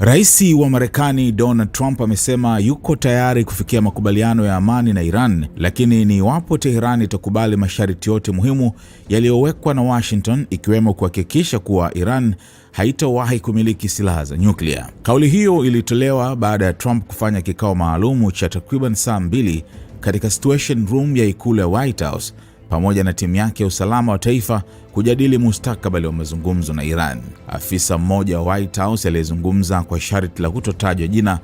Rais wa Marekani Donald Trump amesema yuko tayari kufikia makubaliano ya amani na Iran, lakini ni iwapo Tehran itakubali masharti yote muhimu yaliyowekwa na Washington, ikiwemo kuhakikisha kuwa Iran haitawahi kumiliki silaha za nyuklia. Kauli hiyo ilitolewa baada ya Trump kufanya kikao maalumu cha takriban saa 2 katika Situation Room ya ikulu ya White House pamoja na timu yake ya usalama wa taifa kujadili mustakabali wa mazungumzo na Iran. Afisa mmoja wa White House aliyezungumza kwa sharti la kutotajwa jina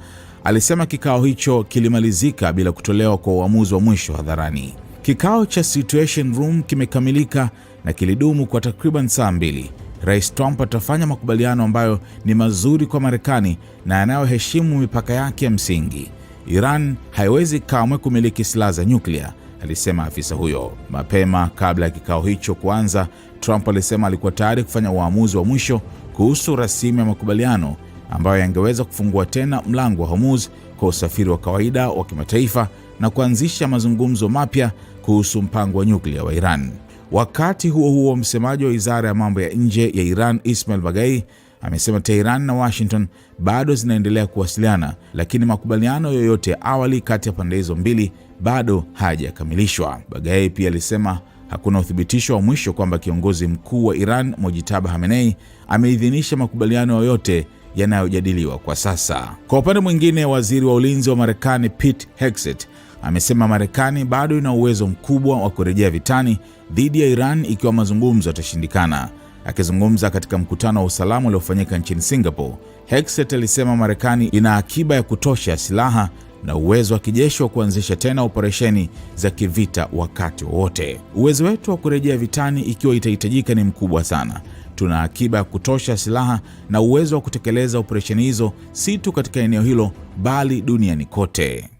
alisema kikao hicho kilimalizika bila kutolewa kwa uamuzi wa mwisho hadharani. Kikao cha Situation Room kimekamilika na kilidumu kwa takriban saa 2. Rais Trump atafanya makubaliano ambayo ni mazuri kwa Marekani na yanayoheshimu mipaka yake ya msingi. Iran haiwezi kamwe kumiliki silaha za nyuklia, alisema afisa huyo. Mapema kabla ya kikao hicho kuanza, Trump alisema alikuwa tayari kufanya uamuzi wa mwisho kuhusu rasimu ya makubaliano ambayo yangeweza kufungua tena mlango wa Hormuz kwa usafiri wa kawaida wa kimataifa na kuanzisha mazungumzo mapya kuhusu mpango wa nyuklia wa Iran. Wakati huo huo, msemaji wa Wizara ya Mambo ya Nje ya Iran, Ismail Baghai, amesema Tehran na Washington bado zinaendelea kuwasiliana, lakini makubaliano yoyote ya awali kati ya pande hizo mbili bado hayajakamilishwa. Baghai pia alisema hakuna uthibitisho wa mwisho kwamba kiongozi mkuu wa Iran, Mojtaba Khamenei, ameidhinisha makubaliano yoyote yanayojadiliwa kwa sasa. Kwa upande mwingine, waziri wa ulinzi wa Marekani Pete Hegseth amesema Marekani bado ina uwezo mkubwa wa kurejea vitani dhidi ya Iran ikiwa mazungumzo yatashindikana. Akizungumza katika mkutano wa usalama uliofanyika nchini Singapore, Hegseth alisema Marekani ina akiba ya kutosha ya silaha na uwezo wa kijeshi wa kuanzisha tena operesheni za kivita wakati wowote. Uwezo wetu wa kurejea vitani ikiwa itahitajika ni mkubwa sana. Tuna akiba ya kutosha ya silaha na uwezo wa kutekeleza operesheni hizo si tu katika eneo hilo bali duniani kote.